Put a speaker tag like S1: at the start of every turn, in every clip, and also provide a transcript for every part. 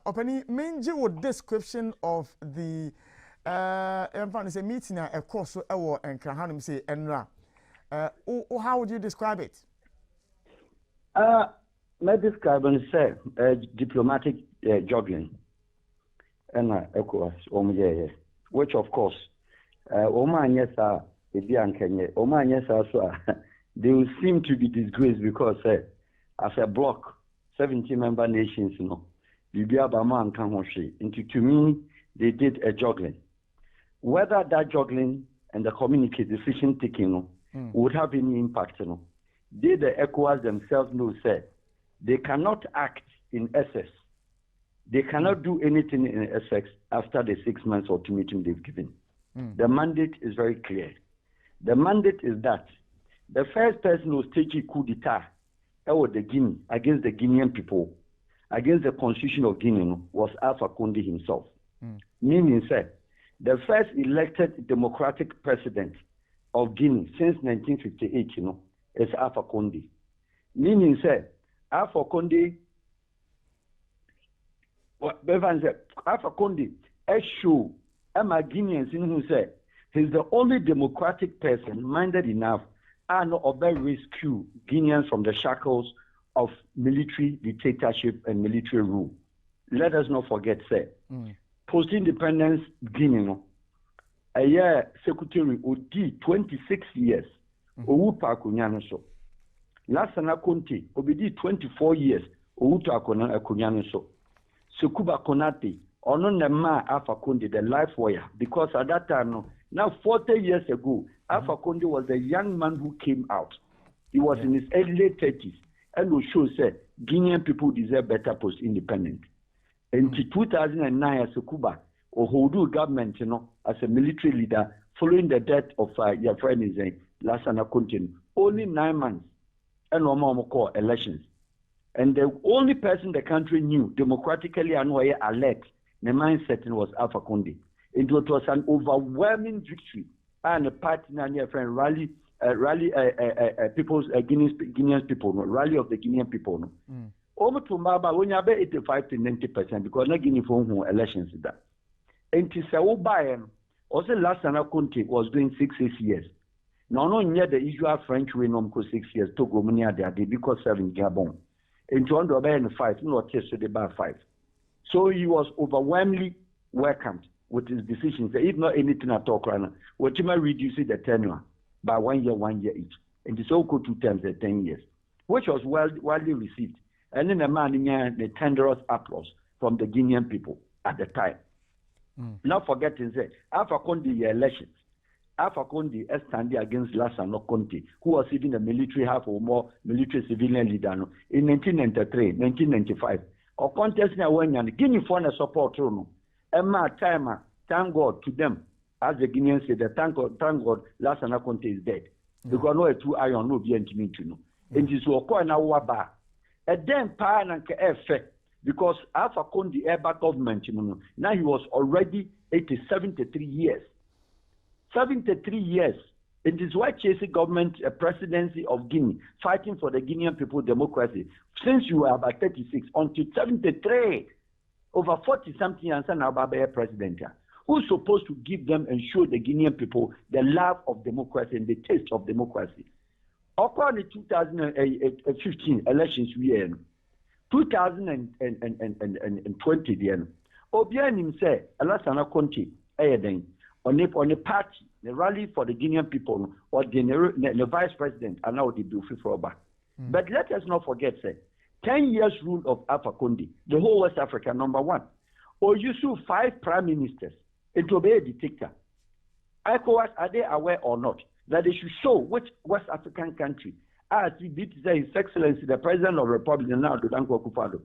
S1: Openi menji with description of the meeting a course so and can say enra. How would you describe it?
S2: My describe and say diplomatic joggling and ECOWAS which of course Oman yes Oman yes also they will seem to be disgraced because as a bloc 70 member nations to me they did a juggling. Whether that juggling and the community decision taking would have any impact, they the ECOWAS themselves know they cannot act in excess. They cannot do anything in excess after the 6 months ultimatum they've given. The mandate is very clear. The mandate is that the first person who staged a coup d'etat the Guinea against the Guinean people, against the constitution of Guinea, was Alpha Condé himself. Meaning, the first elected democratic president of Guinea since 1958, is Alpha Condé. Meaning, Alpha Condé, Alpha Condé, show Emma Guineans in who say he's the only democratic person minded enough and rescue Guineans from the shackles of military dictatorship and military rule. Let us not forget, post-independence Guinea, a year secretary OD 26 years, Owupa Akunyano so. Lassana Conte, obedi 24 years, Owuta Akunyano so. Sekuba Konate, Ononema Alpha Condé, the life warrior, because at that time, now 40 years ago, Alpha Condé was the young man who came out. He was in his early 30s, and will show Guinean people deserve better post-independence. In 2009, as a Cuba, Ohudu government, as a military leader, following the death of your friend Lassana Conte, only 9 months, and call elections. And the only person the country knew democratically and were elect, the mindset was Alpha Condé. It was an overwhelming victory, and a party and your friend rally people's Guinean people, rally of the Guinean people. Over to Maba, when you have 85 to 90%, because not Guinea for elections is that. And to say, also Lassana Conte was doing 6 years. No, near the usual French way, no, 6 years, Togo, they because 7 Gabon. And to under 5, not tested about 5. So he was overwhelmingly welcomed with his decisions. If not anything at all, what you might reduce the tenure by 1 year each. And it's all 2 times 10 years, which was widely received. And then the man the tenderest applause from the Guinean people at the time. Not forgetting Alpha Condé elections. Alpha Condé standing against Lassana Conte, who was even a military half or more military civilian leader in 1993, 1995. Or contest now when Guinea for a support timer, thank God to them, as the Guineans say, thank God Lassana Conte is dead. Because no 2 iron no be intimate to know. And this will call now waba. And then effect because Alpha Condé Eba government, now he was already 73 years. 73 years. It is why chasing government presidency of Guinea, fighting for the Guinean people democracy, since you were about 36 until 73, over 40-something years and now president. Who's supposed to give them and show the Guinean people the love of democracy and the taste of democracy? According to 2015 elections, we are 2020, Obianim said, Lassana Conte, on a party, the rally for the Guinean people, or the vice president, and now the bill for back. But let us not forget, 10 years rule of Alpha Condé, the whole West Africa, number 1. Or you saw 5 prime ministers, it will be a dictator. ECOWAS, are they aware or not that they should show which West African country, as His Excellency, the President of the Republic, now the Danko Akufo-Addo,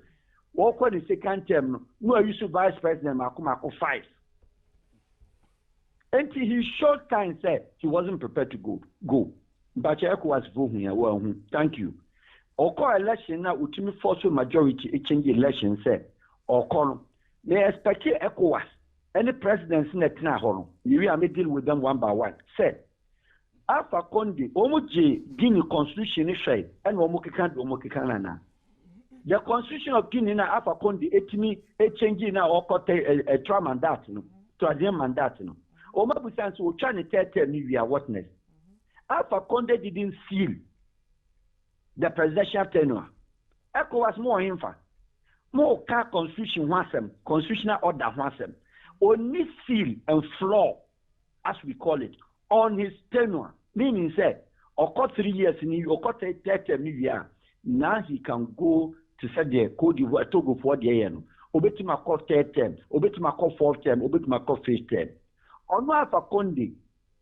S2: what the second term, no, you should vice president, Makumako 5. And he short time said he wasn't prepared to go. But ECOWAS vote here. Well, thank you. Or call election now, ultimate force majority, change the election said. Or call they expect ECOWAS. Any presidents in the Tnahon, you may deal with them one by one. Said Alpha Condé, Omoji, Guinea Constitution is and Omokikan. The constitution of Guinea na Alpha Conde etimi changing na okote a trial mandate no to a mandate no. Oma busan so try to tell me we are witness. Alpha Conde didn't seal the presidential tenure. ECOWAS more infa. More car constitution wasem, constitutional order wasem. Only seal and flaw, as we call it, on his tenure. Meaning say, or 3 years in you, or 30 years, now he can go to say the code to go for the year. Obetima call 3rd term, Obetima call 4th term, Obetima call 5th term. On Alpha Conde,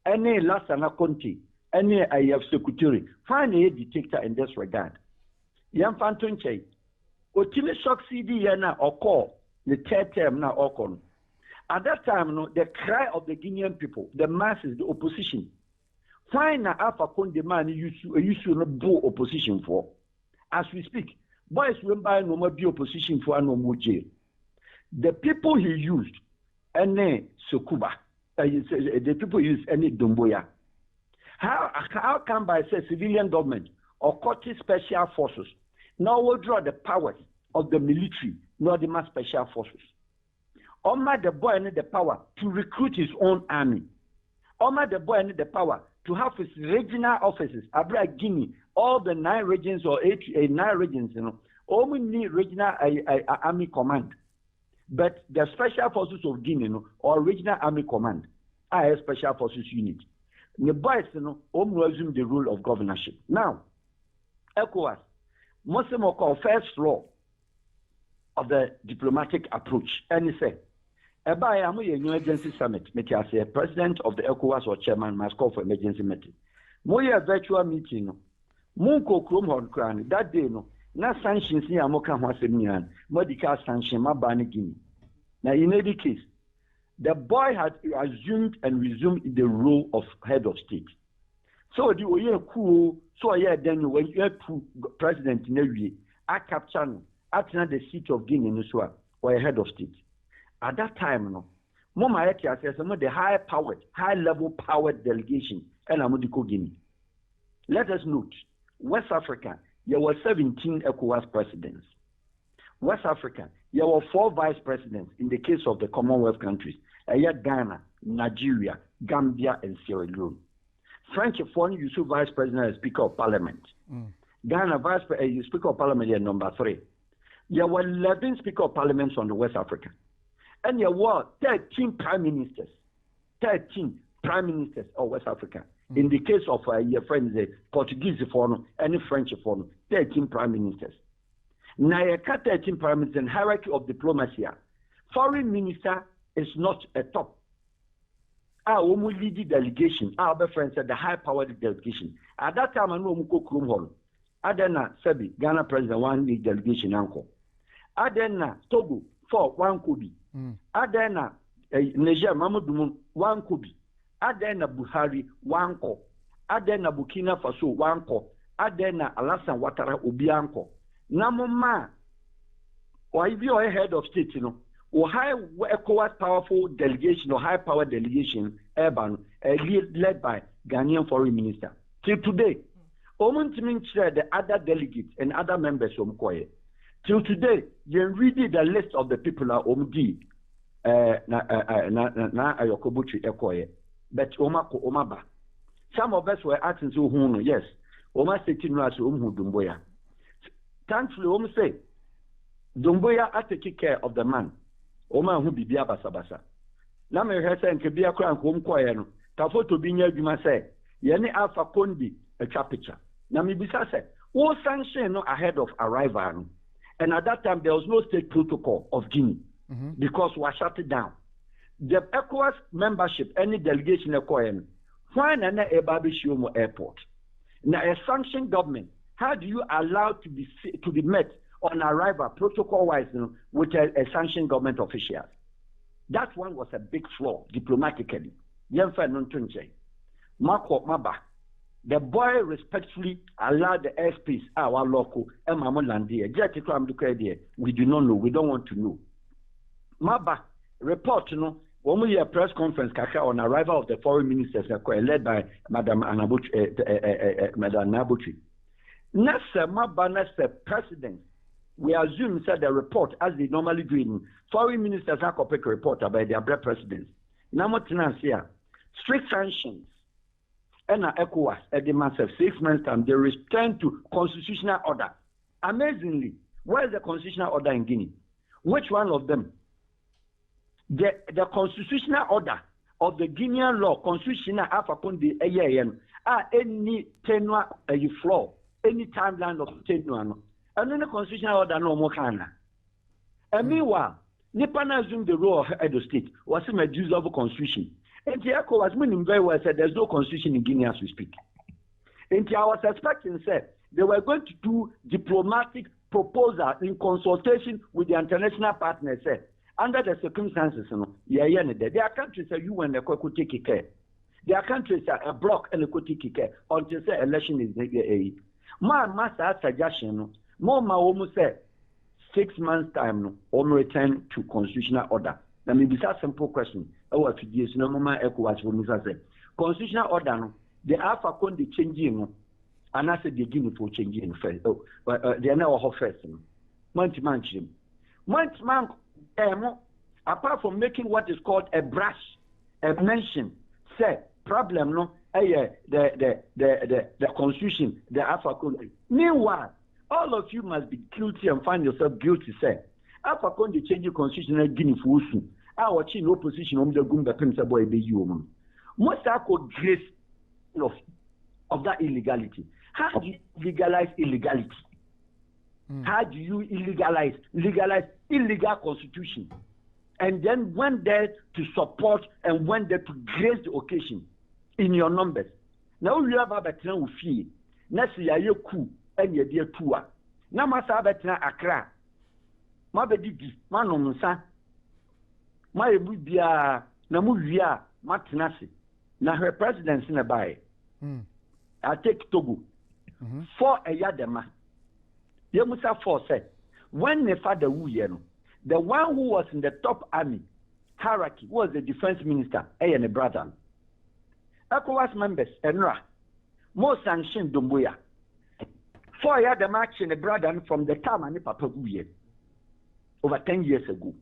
S2: any Lassana Conte, any IF secretary, find a dictator in this regard. Yam Fantonche, Otime succeed na or call the 3rd term now or call. At that time, no, the cry of the Guinean people, the masses, the opposition, find na Alpha Conde man you should do opposition for. As we speak, boys will buy no more be opposition for no more jail. The people he used, any Sokuba, the people used any Domboya. How come by say civilian government or court special forces now will draw the powers of the military, not the mass special forces? Oma the boy need the power to recruit his own army. Oma the boy need the power to have his regional offices. Abra Guinea, all the 9 regions or 9 regions, you know, only need regional army command. But the special forces of Guinea, you know, or regional army command, are a special forces unit. The boys, you know, resume the rule of governorship. Now, ECOWAS, Muslim call first law of the diplomatic approach. And he said, a new emergency summit, make as a president of the ECOWAS or chairman must call for emergency meeting. Moya virtual meeting, Munko Kromhorn Crown, that day, no, na sanctions near Moka Wasemian, medical sanction, my Bani Guinea. Now, in any case, the boy had assumed and resumed the role of head of state. So the Oye Coup, so yeah, then when you have president in every, I capture at the seat of Guinea Nuswa or a head of state. At that time, no, Mama says some of the high level powered delegation and Amudiko Guinea. Let us note, West Africa, there were 17 ECOWAS presidents. West Africa, there were 4 vice presidents in the case of the Commonwealth countries. Ghana, Nigeria, Gambia, and Sierra Leone. French foreign Yusuf vice president and speaker of parliament. Ghana speaker of parliament is number 3. There were 11 speaker of parliaments on the West Africa. And there were 13 prime ministers. 13 prime ministers of West Africa. In the case of your friends, the Portuguese foreign and French foreign, 13 prime ministers. Now, 13 prime ministers in hierarchy of diplomacy. Foreign minister is not a top. Our lead delegation, our friends said the high-powered delegation. At that time, I know Muko Krumhol. Adena Sebi, Ghana president, 1 lead delegation uncle. Adena Togo, 4, 1 Kobi. Adena Niger, Mamadou, 1 Kobi. Adena Buhari, 1 ko. Adena Burkina Faso, 1 ko. Adena Alassane Ouattara, Obianko. Namoma, or if you are head of state, you know, or high ECOWAS powerful delegation or high power delegation, urban, led by Ghanaian foreign minister. Till today, the other delegates and other members of Mkoye. Till today, you read the list of the people are Omdi na Ayokobuchi Ekoye, but Omako Omaba. Some of us were asking so yes, Oma Seti no as Dumboya. Thankfully, Om say Dumboya had to take care of the man. Oma who be basa. Na me hwese nke bia kra nkom koye no. Ta photo bi nya adwuma say, ye ne Alpha Conde a picture. Na me bisa say, wo sanction no ahead of arrival no. And at that time there was no state protocol of Guinea because we shut it down. The ECOWAS membership, any delegation koye, when an Ebabishomo airport. Now a sanctioned government, how do you allow to be met on arrival, protocol-wise, you know, with a sanctioned government official? That one was a big flaw, diplomatically. The boy respectfully allowed the airspace, our local, we do not know, we don't want to know. Maba, report, you know, when we had a press conference on arrival of the foreign ministers led by Madam Nabuchi. Nasa Maba, Nasa president, we assume that the report, as they normally do in foreign ministers, have a report about their bread presidents. Now, strict sanctions and ECOWAS at the massive 6 months time, they return to constitutional order. Amazingly, where is the constitutional order in Guinea? Which one of them? The constitutional order of the Guinean law, constitutional Afakundi any tenure floor, any timeline of tenure, and then the constitutional order no more can. And meanwhile, Nipana assumed the role of Edo State was a use of a constitution. And the ECOWAS meaning very well said there's no constitution in Guinea as we speak. And I was expecting said they were going to do diplomatic proposal in consultation with the international partners said under the circumstances, their countries are you and the could take care. Their countries are a block and a could take care until the election is a my master suggestion more my almost said 6 months time or return to constitutional order. Now maybe that's a simple question. Our years no more ECOWAS will say constitutional order the Alpha Conde changing and I said the Guinea for changing first. They are now first. Month apart from making what is called a brush, a mention, say problem no the constitution, the Alpha Conde. Meanwhile, all of you must be guilty and find yourself guilty, say. Alpha Conde changing constitutional Guinea for us. Our chin opposition on the Gumba Pimsa boy be you. Most are called grace of that illegality. How do you legalize illegality? How do you legalize illegal constitution? And then when there to support and when there to grace the occasion in your numbers. Now you have a better fee. Next year you coup and your dear tour. Now must have better Accra. Mabedi, Manonsa. My Budia, Namuvia, Matinasi. Now her president's in a buy. I take Togo. For a yadema. You must have said, when the father Wuyeno, the one who was in the top army hierarchy was the defense minister, and a brother. ECOWAS members, Enra, more sanctioned Dumbuya. For yadema action, a brother from the time and Papa Wuye. Over 10 years ago.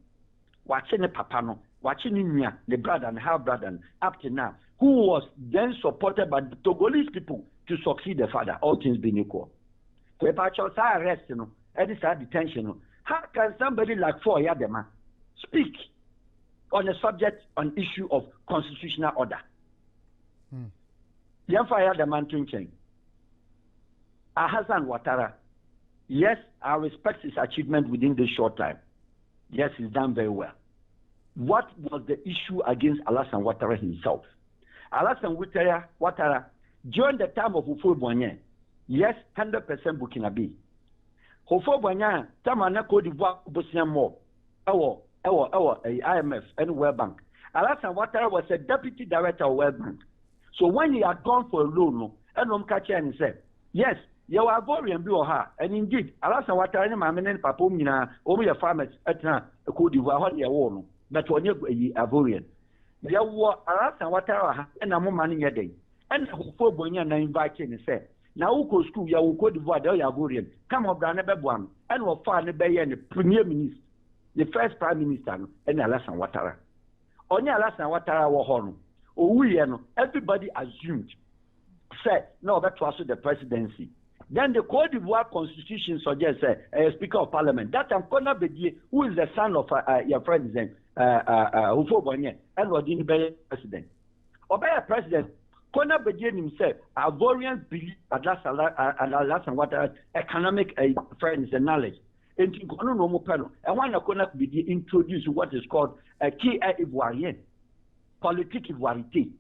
S2: Watching the Papano, watching Inya, the brother and half brother, up to now, who was then supported by the Togolese people to succeed the father, all things being equal. So if I chose arrest, and this detention, how can somebody like Four Yadema speak on a subject, on issue of constitutional order? Yamfa Yadema Tunchen. Hassan Ouattara, yes, I respect his achievement within this short time. Yes, he's done very well. What was the issue against Alassane Ouattara himself? Alassane Ouattara, during the time of Houphouët-Boigny, yes, 100% Burkinabe. Houphouët-Boigny, Tamana Côte d'Ivoire, Bosnia Mo, our IMF and World Bank. Alassane Ouattara was a deputy director of World Bank. So when he had gone for a loan, and said, yes, you are Ivorian blue her, and indeed, Alassane Ouattara and my men, Papumina, over your farmers at Côte d'Ivoire, your own, but when you're Ivorian. There were Alassane Ouattara and a money a day. And Houphouët-Boigny and invited and said, now who go school, you Côte d'Ivoire, they are Ivorian. Come on, Branababwan, and we'll find the Premier Minister, the first Prime Minister, and Alassane Ouattara. Only Alassane Ouattara were horn. Everybody assumed, said, no, that was the presidency. Then the Côte d'Ivoire constitution suggests a Speaker of Parliament. That Ankona Bedie, who is the son of your friend, Houphouët-Boigny, and was the president. Obey president, Kona Bedie himself, Ivorians believe that Alassane Ouattara's economic friends and knowledge. And one of Kona Bedie introduced what is called a key Ivoirien, politique Ivoirité,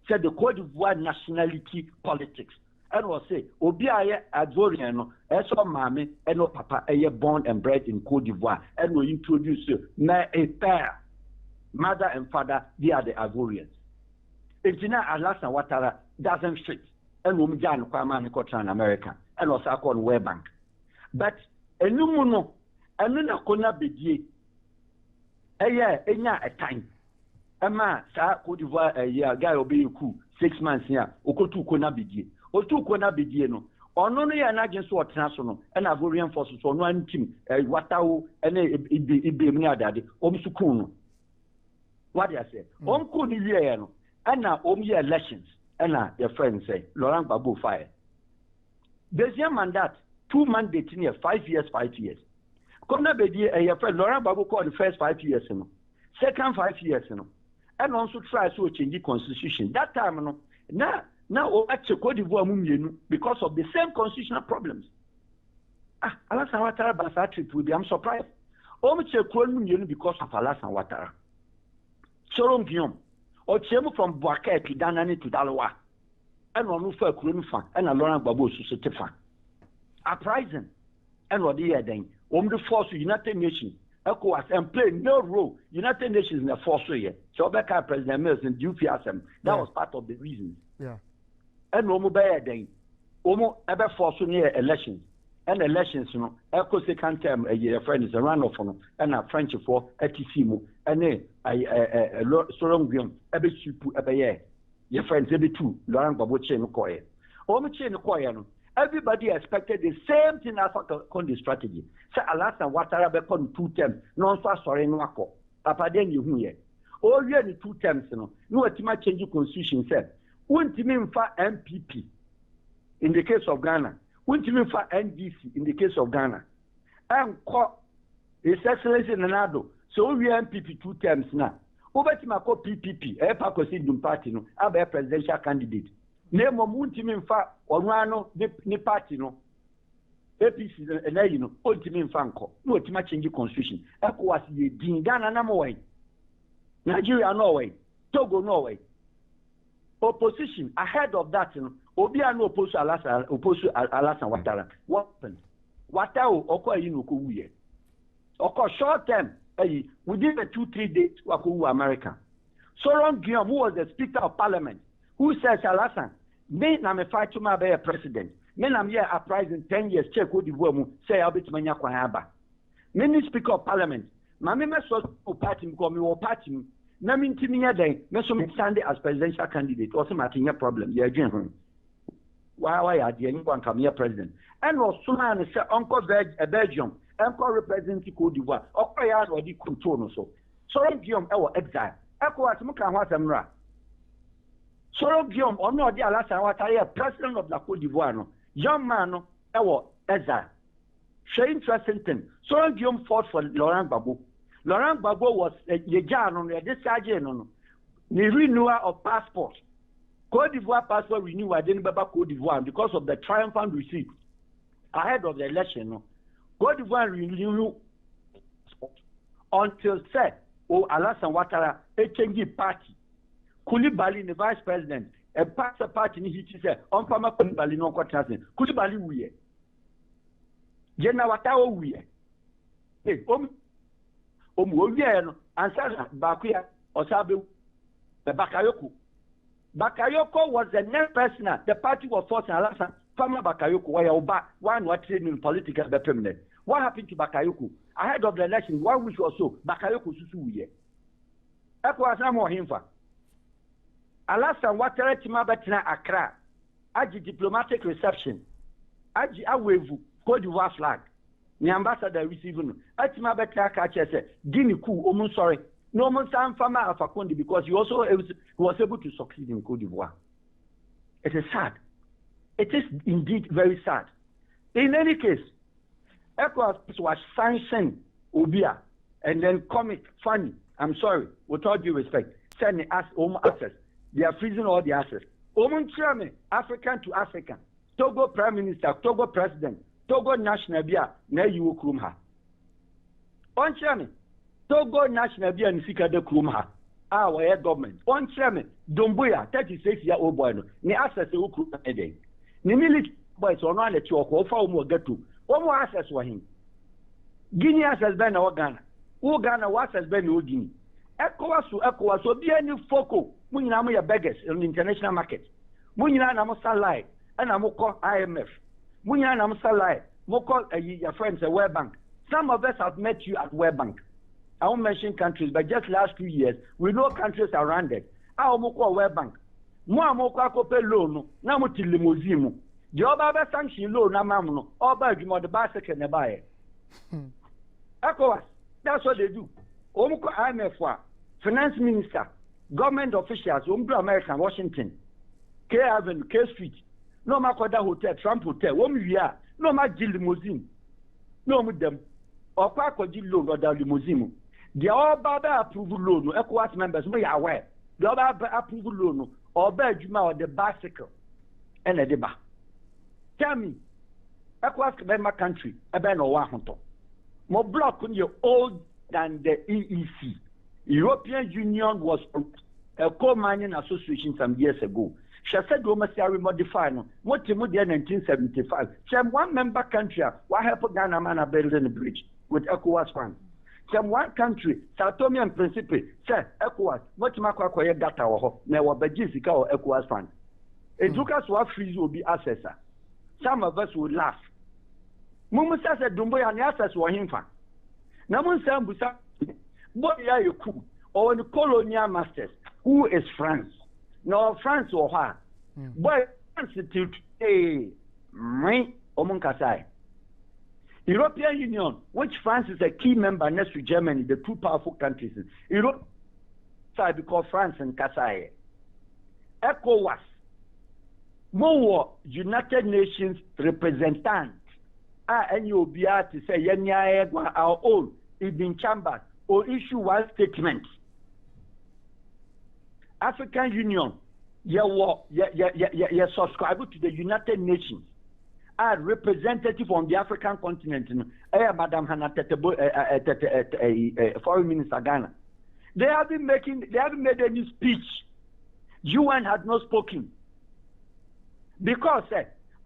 S2: said the Côte d'Ivoire nationality politics. And will say, Obia Ivorian, Eso Mame, and no Papa, born and bred in Côte d'Ivoire, and will introduce a pair, mother and father, they are the Ivorians. It's now Alassane Ouattara doesn't fit, and will be done in America, and also called World Bank. But a new and then a corner bedie, a time. A man, Côte d'Ivoire, a year, guy obey coup, 6 months here, Okotu Kona bedie. Otu Kona bedie no. ono no ya na against what so no and I go reinforce so no antim watawo and ibe mi adade omsukun no what I say omku ni ye no and na ye elections and na your friend say Laurent Gbagbo fire this year mandat 2 mandates in 5 years come na be die your friend Laurent Gbagbo call the first 5 years no second 5 years no and also try to change the constitution that time no now actually Cote d'Ivoire mumienu because of the same constitutional problems. Alassane Ouattara Basa trip will be, I'm surprised. Che Kron mumienu because of Alassane Ouattara. Soron Guillaume, or Chemu from Boaké to Danani to Daloa, and on Ufa Kron fan, and a Laurent Gbagbo Society fan. Uprising, and what they are doing, the force of United Nations, ECOWAS, and play no role. United Nations in the force here. So Becca President Mills and Dufiasem, that was part of the reasons.
S1: Yeah.
S2: And no more then. Omo ever force near elections. And elections, you know, echo second term a year friend is a run off on and a French for Etisimu and a Soron Guillaume, every super ever year. Your friends every two, Laurent Gbagbo chain choir. Omo chain choir. Everybody expected the same thing as on the strategy. Say Alassane Ouattara be con 2 terms, non so sorry no ako. Papa den you here. All year the 2 terms, no ultimate change the constitution said. Wouldn't mean for MPP in the case of Ghana. Wouldn't mean for NDC in the case of Ghana. And His Excellency Nanado. So we MPP 2 terms now. Over to my PPP, a Pacosidum party, no, a presidential candidate. Name of wouldn't mean for Orano, the party, no. APC, and you know, ultimate Franco. No, to change the constitution. ECOWAS, the Ghana, no way. Nigeria, no way. Togo, no way. Opposition ahead of that, you know, Obia no opposed to Alassane Ouattara. What happened? Ouattara occur in Ukuye. Occur short term, within the 2-3 days, Waku America. Soron Guillaume, who was the Speaker of Parliament, who says Alassane, me na me fight to my be a president. Me na me a prize in 10 years. Check Cote d'Ivoire mu say Albert Manya Kwahaba. Me Speaker of Parliament. Ma me so party because me wo party. Na me ntimi ya den me so me stand as presidential candidate or some atinye problem ya dwen ho why ya de any one come here president and was so man say uncle Belgium uncle represent Cote d'Ivoire okwa ya no di control no so Guillaume e wo exile ECOWAS mu kan ho asemra Guillaume ono di Alassane Ouattara president of the Cote d'Ivoire no young man no e wo exile very interesting thing Guillaume fought for Laurent Gbagbo. Laurent Gbagbo was a discharge no renewal of passport. Cote d'Ivoire passport renewal didn't be back Cote d'Ivoire because of the triumphant receipt ahead of the election. No. Cote d'Ivoire renew until said, Alassane Ouattara a change party. Koulibaly the vice president, a party he said, on Pama Koulibaly no quatrasin. Koulibaly we. Jenna Ouattara we. Hey, Omuoviano, Ansara, Bakuya, Osabu, the Bakayoko. Bakayoko was the next person, the party was forcing Alassane, Fama Bakayoko, where one was training in political permanent. What happened to Bakayoko? Ahead of the election, 1 week or so, Bakayoko Susuye. ECOWAS no more him for. Alassane Ouattara Timabatina Accra, Aji diplomatic reception, Aji Awevu, Cote d'Ivoire flag. The ambassador receiving Atima Betra catcher said, Guinea Coup, sorry. No more time farmer of Fakondi because he also was able to succeed in Cote d'Ivoire. It is sad. It is indeed very sad. In any case, ECOWAS was sanctioned Obia and then comic, funny, I'm sorry, with all due respect, sending us home access. They are freezing all the assets. Chairman, African to African, Togo Prime Minister, Togo President, Togo National Bia, na you krum ha. On chairman, Togo National Bia and Sika de krum ha. Our government. On chairman, Domboya, 36-year-old boy, ni access to krum a day. Ni military boys on one let you or for more get to. One more access for him. Guinea has been our Ghana. Who Ghana was has been no Guinea. ECOWAS, so be any focal. Munina your beggars in the international market. Munina Namosa Live, and I'm call IMF. Munya Namsalai, Moko your friends at World Bank. Some of us have met you at World Bank. I won't mention countries, but just last 2 years, we know countries around it. Our Moko World Bank. Moko Akope loan, Namuti limousine. the other sanction loan, Namamuno, or by the bicycle and buy. ECOWAS, that's what they do. Omko IMF, finance minister, government officials, Umbro American, Washington, K Avenue, K Street, no Makoda Hotel, Trump Hotel, no Majil Limousine, no with them, or Quackojil loan or the limousine. The all Baba approval loan, ECOWAS members, we are aware. The other approval loan, or Belgium or the bicycle, and a deba. Tell me, ECOWAS member country, a ban or one hunter. More block when you're old than the EEC. European Union was a coal mining association some years ago. She said we must modify no. What in 1975? Some one member country, what helped Ghana man building a bridge with ECOWAS funds. Some one country, Sao Tome and Principe, said ECOWAS, what Makwa data or never Bajisica or ECOWAS fund. It took us what freeze will be assessor. Some of us would laugh. Mumu says Dumbo and assess were him fan. Namun Sambusa, boy, you cool, or the colonial masters, who is France? No, France or her. Boy, Institute, my Omunkasai. European Union, which France is a key member next to Germany, the two powerful countries. Europe, because France and Kasai. ECOWAS, more United Nations representatives. And you'll be able to say, our own, in chambers, or issue one statement. African Union, you subscribe to the United Nations. As representative on the African continent, Madam Hannah Foreign Minister Ghana. They haven't made any speech. UN had not spoken. Because,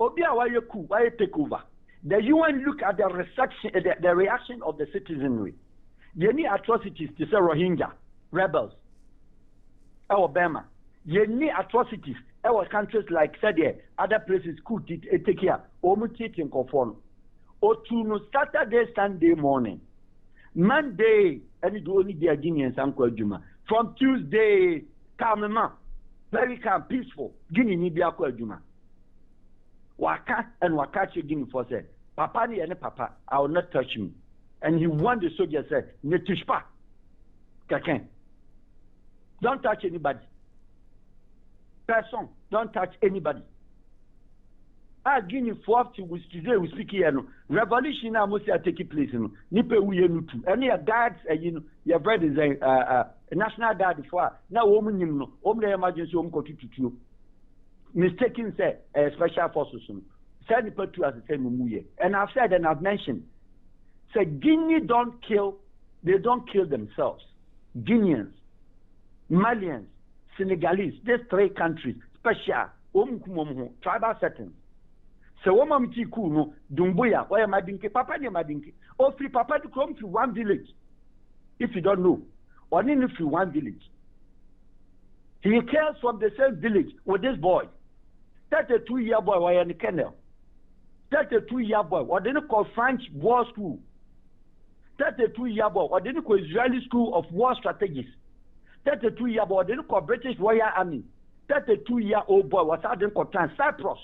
S2: Obia, why you coup, why you take over? The UN look at the reaction of the citizenry. You need atrocities to say Rohingya, rebels, Alabama. You need atrocities. Our countries like Sadia, other places could take care. Omutit in conform. Or to Saturday, Sunday morning. Monday, and it only be a Guinea and Sanko Juma. From Tuesday, calm, very calm, peaceful. Guinea Nibia Juma. Waka and Wakachi Guinea for said, Papa ni and Papa, I will not touch him. And he warned the soldier said, Netushpa. Kaken. Don't touch anybody. Person, don't touch anybody. I Guinea 40 with today we speak here. No. Revolution now must take place. No. Nipe uye nutu. And your guards, your bread is a national guard for now. Woman, no, the emergency home to mistaken say special forces. Said the two as the same muye. And I've said and I've mentioned. Say Guinea don't kill themselves. Guineans, Malians, Senegalese, these three countries, special, tribal settings. So, woman, no, Dumbuya, why am I dinky? Papa, near my dinky. Or free Papa to come to one village. If you don't know, or even if you one village. He cares from the same village with this boy. 32-year boy, why in the kennel? 32-year boy, what didn't call French war school. 32-year boy, what didn't call Israeli school of war strategies. 32-year boy, didn't call British Royal Army. 32-year-old boy was out in Cyprus.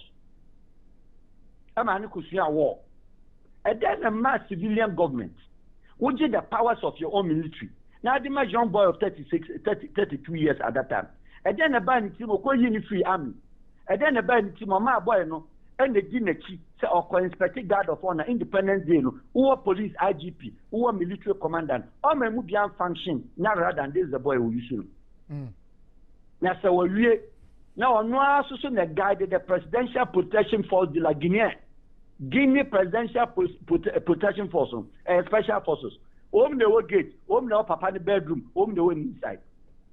S2: I'm an war. And then a mass civilian government, which is the powers of your own military. Now, the young boy of 32 years at that time. And then a band team of free army. And then a band team of my boy, no, and the Guinea Coup, or inspector guard of honor, Independence Day, who are police IGP, who are military commandant, or may move beyond function, not rather than this the boy who you should. Now, so we now, no association guided the Presidential Protection Force de la Guinea Presidential Protection Force, Special Forces. Home the gate, home the papa in the bedroom, home the one inside.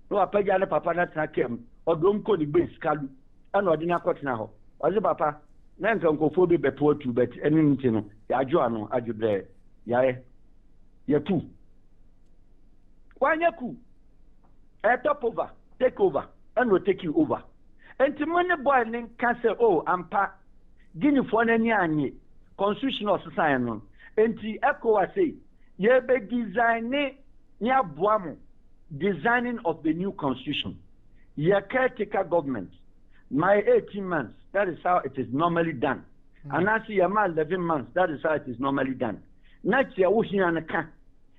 S2: No, I pay the papa not came, or don't call the base, Kalu, and or dinner cut now. Or the papa, then can go for the beport to bet anything. Ya Joano, I do there. Ya two. Why Yaku? A top over, take over, and we'll take you over. And to money boy can say, oh, I'm pa Guinea for any constitutional society. And the ECOWAS say, ye be designing of the new constitution. Ye caretaker government. My 18 months, That is how it is normally done. And as you are 11 months, that is how it is normally done. Next year, we hear an account.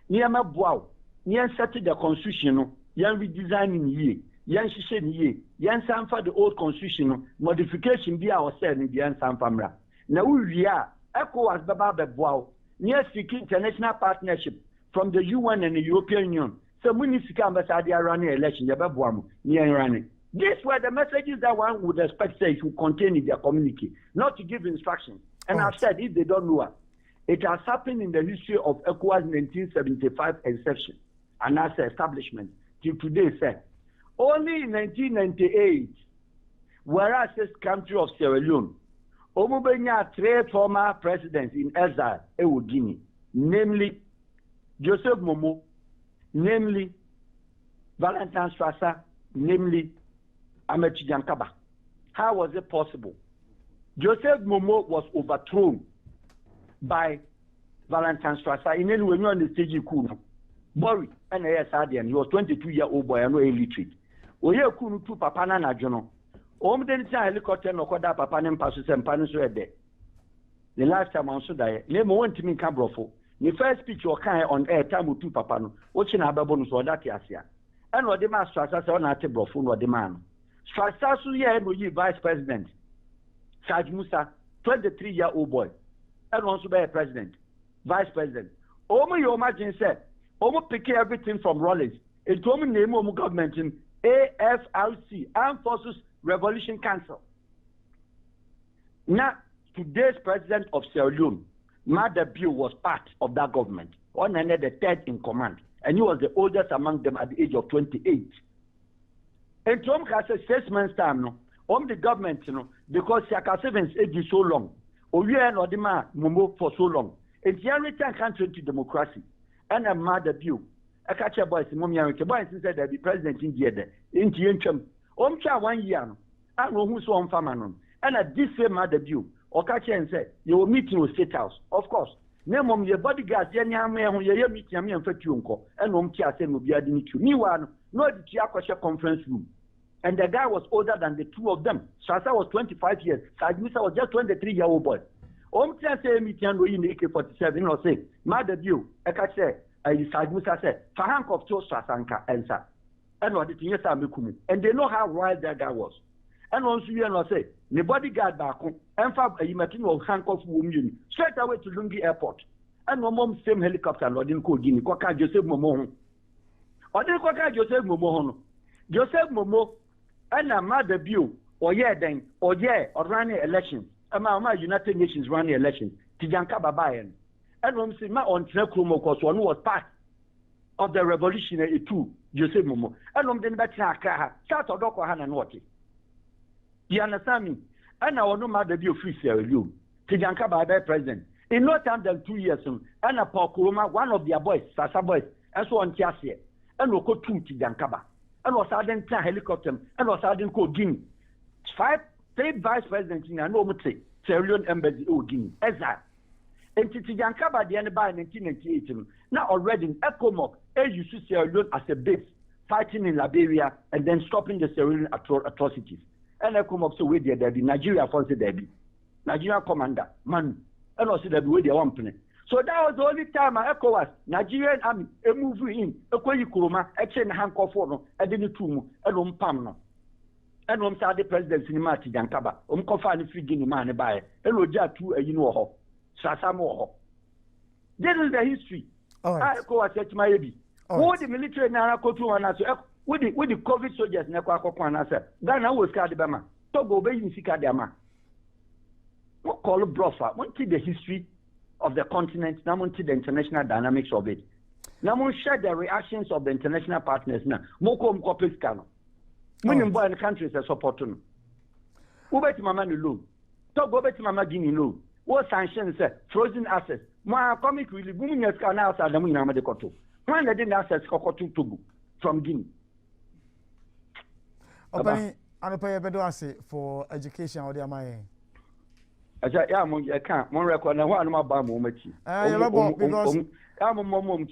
S2: Near my bow, near setting the constitution, yan redesigning ye, yan shishen ye, yan for the old constitution, modification be our said in the yan famra. Now we are ECOWAS Baba Bow, near seeking international partnership from the UN and the European Union. So we need to come beside the running election, Yababuam, near running. These were the messages that one would expect say to contain in their communique, not to give instructions. And I've said, if they don't know it has happened in the history of ECOWAS 1975 inception and as establishment till today, sir. Only in 1998, whereas this country of Sierra Leone, Omubenya 3 former presidents in exile, Guinea, namely Joseph Momo, namely Valentine Strasser, namely Amechi Jankaba. How was it possible? Joseph Momo was overthrown by Valentine Strasser in any way on the stage Coup. Bori and he was 22-year-old boy and no illiterate. Oye Kunu tu papa na jono. Then helicopter no koda papa nem pasu sem panu so ede. The last time on so die, le mo want me can brofo. The first speech o kan on air time tu papa no. O chi na ababo no so that asia. And o de ma Strasser say na te brofo no de man. Strasser so ye no yi vice president. Saj Musa, 23-year-old boy. And wants to be a president, vice president. Omo you imagine said, Omo pick everything from Rollins. It told me name Omo government in AFRC, Armed Forces Revolution Council. Now, today's president of Sierra Leone, Mada Bill, was part of that government. On and the third in command, and he was the oldest among them at the age of 28. And Tom has a 6 months time, no, on the government, you know, because Siaka Sevens age is so long. Oye and Odima Momo for so long. It's your return country to democracy. And a mother view. A catcher boy, Momian, boy, said that the president in the in Tienchum. Omcha 1 year. I know who's on Famanon. And at this same mother view, or catcher and said, you will meet with State House. Of course. Name of your bodyguards, Yanyam, you meet Yami and Fetunko, and Omcha said, will be adding to me one, no the Chiakosha conference room. And the guy was older than the two of them. Strasser was 25 years. Sajmusa was just 23-year-old boy. Omtia say meeting in AK-47 or say, Mother View, Eka say, Sajmusa said, Fahank of Cho Strasanka answer. And what the thing is, and they know how wild that guy was. And once you know say, the bodyguard back home, and Fab a Matin of handcuff woman straight away to Lungi Airport. And no mom same helicopter, or didn't call Guinea, Quaka Joseph Momo. Or didn't Quaka Joseph Momo. Joseph Momo. And a mother view, or then, or running elections. My United Nations running elections. Tijanka Babayan. And when see my on Trekromo, because one was part of the revolutionary too, Joseph Momo. And when then back to Accra, start to Doko Han and Wati. You understand me? And I no mother view free Sierra Leone. Tijanka Babayan president. In no time than 2 years, and a Pakuroma, one of their boys, Sasa boys, and so on Tiasia, and we go to Tijankaba. And was sudden helicopter, and was sudden called Guinea. 3 vice presidents in an Omutri, Sierra Leone embassy, Guinea, Ezra. And Titijanka by the end by 1998, now already in ECOMOC, you see Sierra Leone as a base, fighting in Liberia and then stopping the Sierra Leone atrocities. And ECOMOC so with there be Nigeria for the Debbie, Nigeria commander, man, and also the way they want to. So that was the only time ECOWAS, Nigerian army, a move in, a Kwei Kuruma, exchange handcuff for a dinner tomb, and Pamno. And the president in Mati Jankaba, Kofa free Guinea man by, and Roja to a Yuno, Sasamo. This is the history. ECOWAS said to my baby. What the military now go to an answer with the COVID soldiers, Nakwa said, Ghana was Kadabama, Togo Bay in Sikadama. What call a brofa? What the history of the continent, now the international dynamics of it. Now share the reactions of the international partners now. Moko Mkopis Kano. When boy in the countries are supporting. Who bet Mama low? Talk go bet Mama Guinea low. What sanctions frozen assets. Ma comic really booming your scan outside the Munama de Koto. When they didn't assets Kokotu Togo from Guinea.
S1: Opening and pay a better for education or the MIA.
S2: I can't. More record now. One more bomb moment.
S1: Because
S2: I'm a mom.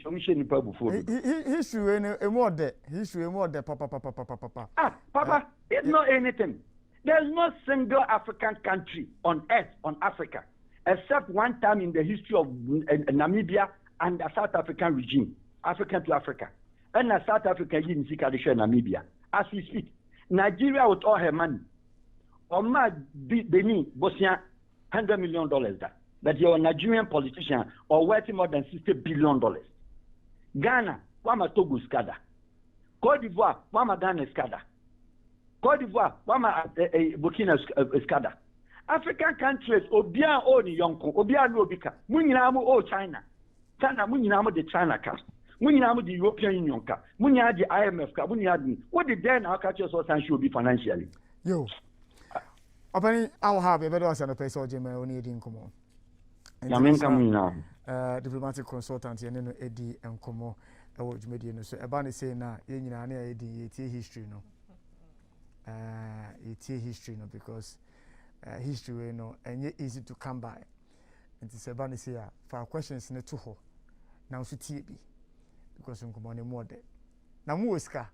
S2: History
S1: more there. History more there. Papa.
S2: Papa. It's not anything. There's no single African country on earth, on Africa, except one time in the history of Namibia and the South African regime, African to Africa. And the South Africa in Namibia. As we speak, Nigeria with all her money, or Benin, Bosnia, $100 million that you're a Nigerian politician or worth more than $60 billion. Ghana, Wama Togo Skada. Cote d'Ivoire, Wama Ghana Skada. Cote d'Ivoire, Wama Burkina Skada. African countries, Obia o ni Yonko, Obia no Bika, Muninamu o China. China, Muninamu the China cast. Muninamu the European Union cast. Munia the IMF cast. Munia, what did then our culture so should be financially?
S1: Yo. Opening our have a better answer the place or Jim only in common. Diplomatic consultant and Eddie and Como awards media so about say na Eddie history no. History no because history no and easy to come by. And it's about say for questions in the two ho. Now so be because on common more there. Now mu iska.